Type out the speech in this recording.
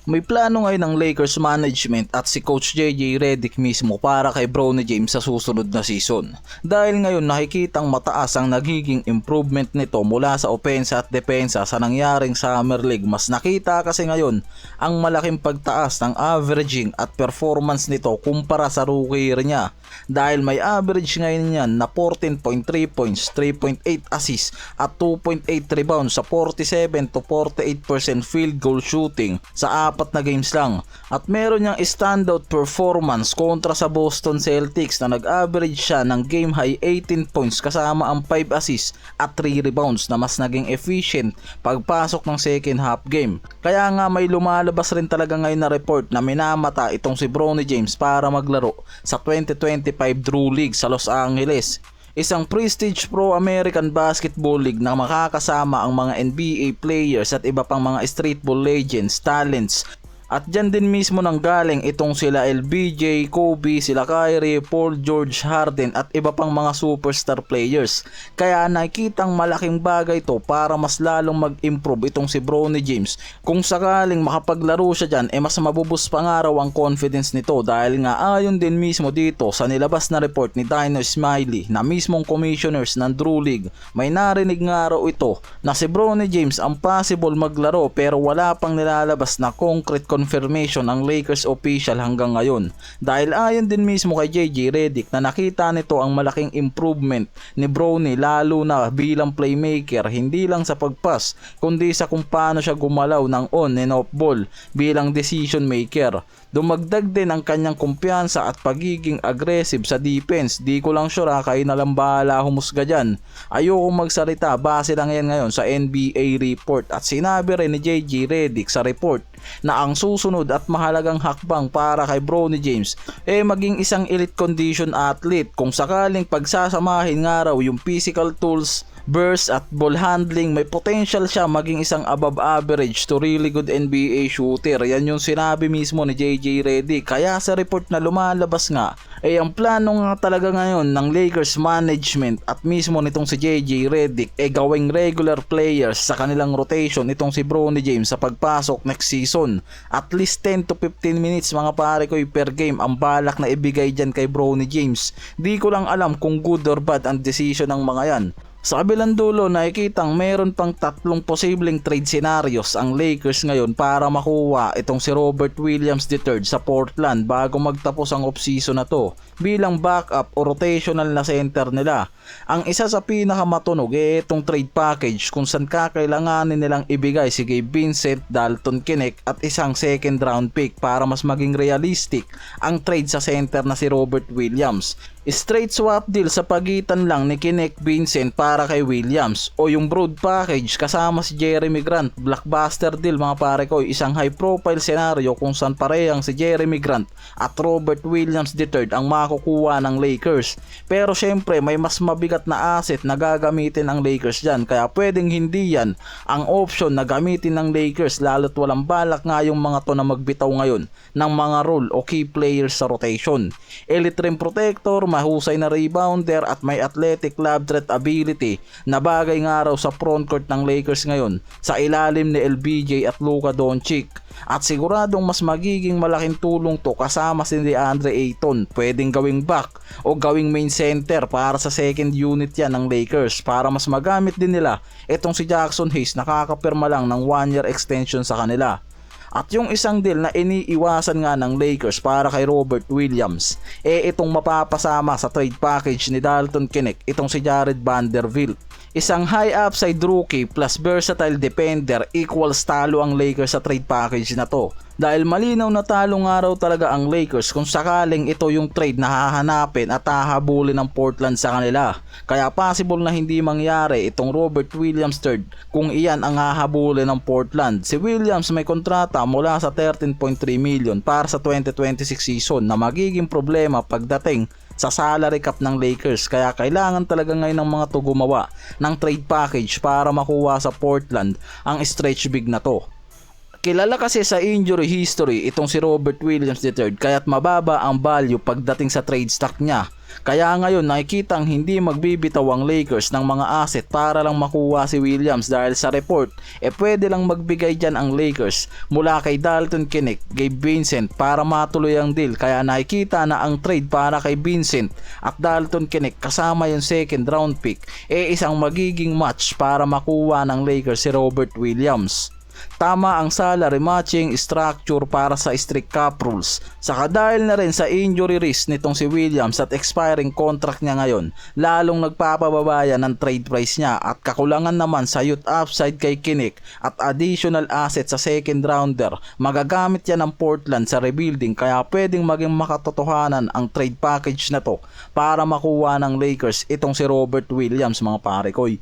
May plano ngayon ng Lakers management at si Coach JJ Redick mismo para kay Bronny James sa susunod na season. Dahil ngayon nakikitang mataas ang nagiging improvement nito mula sa opensa at depensa sa nangyaring Summer League. Mas nakita kasi ngayon ang malaking pagtaas ng averaging at performance nito kumpara sa rookie year niya. Dahil may average ngayon yan na 14.3 points, 3.8 assists at 2.8 rebounds sa 47 to 48% field goal shooting sa 4 na games lang. At meron niyang standout performance kontra sa Boston Celtics na nag-average siya ng game high 18 points kasama ang 5 assists at 3 rebounds na mas naging efficient pagpasok ng second half game. Kaya nga may lumalabas rin talaga ngayon na report na minamata itong si Bronny James para maglaro sa 2025 Drew League sa Los Angeles. Isang prestige pro-American basketball league na makakasama ang mga NBA players at iba pang mga streetball legends, talents. At dyan din mismo nang galing itong sila LBJ, Kobe, sila Kyrie, Paul George, Harden at iba pang mga superstar players. Kaya nakikitang malaking bagay to para mas lalong mag-improve itong si Bronny James. Kung sakaling makapaglaro siya dyan, mas mabubus pa nga raw ang confidence nito dahil nga ayon din mismo dito sa nilabas na report ni Dino Smiley na mismong commissioners ng Drew League. May narinig nga raw ito na si Bronny James ang possible maglaro pero wala pang nilalabas na concrete confirmation ang Lakers official hanggang ngayon. Dahil ayon din mismo kay JJ Redick na nakita nito ang malaking improvement ni Bronny lalo na bilang playmaker, hindi lang sa pagpass kundi sa kung paano siya gumalaw ng on and off ball bilang decision maker. Dumagdag din ang kanyang kumpiyansa at pagiging aggressive sa defense. Di ko lang sure kayo na lang bahala humusga dyan. Ayoko magsalita, base lang yan ngayon sa NBA report. At sinabi rin ni JJ Redick sa report na ang susunod at mahalagang hakbang para kay Bronny James maging isang elite condition athlete. Kung sakaling pagsasamahin nga raw yung physical tools, burst at ball handling, may potential siya maging isang above average to really good NBA shooter. Yan yung sinabi mismo ni JJ Redick. Kaya sa report na lumalabas nga ang plano nga talaga ngayon ng Lakers management at mismo nitong si JJ Redick gawing regular players sa kanilang rotation itong si Bronny James sa pagpasok next season. At least 10 to 15 minutes mga pare ko per game ang balak na ibigay dyan kay Bronny James. Di ko lang alam kung good or bad ang decision ng mga yan. Sa kabilang dulo, nakikitang meron pang 3 posibleng trade scenarios ang Lakers ngayon para makuha itong si Robert Williams III sa Portland bago magtapos ang offseason na to bilang backup o rotational na center nila. Ang isa sa pinakamatunog itong trade package kung saan kakailanganin nilang ibigay si Gabe Vincent, Dalton Knecht at isang second round pick para mas maging realistic ang trade sa center na si Robert Williams. Straight swap deal sa pagitan lang ni Knecht Vincent para kay Williams o yung broad package kasama si Jeremy Grant. Blockbuster deal mga pare ko, isang high profile scenario kung saan parehang si Jeremy Grant at Robert Williams III ang makukuha ng Lakers. Pero syempre may mas mabigat na asset na gagamitin ang Lakers dyan, kaya pwedeng hindi yan ang option na gamitin ng Lakers lalo't walang balak nga yung mga to na magbitaw ngayon ng mga role o key players sa rotation. Elite rim protector, mahusay na rebounder at may athletic lob threat ability na bagay nga raw sa frontcourt ng Lakers ngayon sa ilalim ni LBJ at Luka Doncic. At siguradong mas magiging malaking tulong to kasama si DeAndre Ayton. Pwedeng gawing back o gawing main center para sa second unit yan ng Lakers para mas magamit din nila itong si Jackson Hayes na kakapirma lang ng 1-year extension sa kanila. At yung isang deal na iniiwasan nga ng Lakers para kay Robert Williams itong mapapasama sa trade package ni Dalton Knecht itong si Jared Vanderbilt. Isang high upside rookie plus versatile defender equals talo ang Lakers sa trade package na to. Dahil malinaw na talo nga raw talaga ang Lakers kung sakaling ito yung trade na hahanapin at hahabulin ng Portland sa kanila. Kaya possible na hindi mangyari itong Robert Williams III kung iyan ang hahabulin ng Portland. Si Williams may kontrata mula sa 13.3 million para sa 2026 season na magiging problema pagdating sa salary cap ng Lakers, kaya kailangan talaga ngayon ng mga to gumawa ng trade package para makuha sa Portland ang stretch big na to. Kilala kasi sa injury history itong si Robert Williams III kaya't mababa ang value pagdating sa trade stock niya. Kaya ngayon nakikitang hindi magbibitaw ang Lakers ng mga asset para lang makuha si Williams dahil sa report pwede lang magbigay dyan ang Lakers mula kay Dalton Knecht, Gabe Vincent para matuloy ang deal. Kaya nakikita na ang trade para kay Vincent at Dalton Knecht kasama yung second round pick isang magiging match para makuha ng Lakers si Robert Williams. Tama ang salary matching structure para sa strict cap rules. Saka dahil na rin sa injury risk nitong si Williams at expiring contract niya ngayon, lalong nagpapababa ng trade price niya at kakulangan naman sa youth upside kay Knecht at additional asset sa second rounder. Magagamit yan ng Portland sa rebuilding kaya pwedeng maging makatotohanan ang trade package na to para makuha ng Lakers itong si Robert Williams mga pare koy.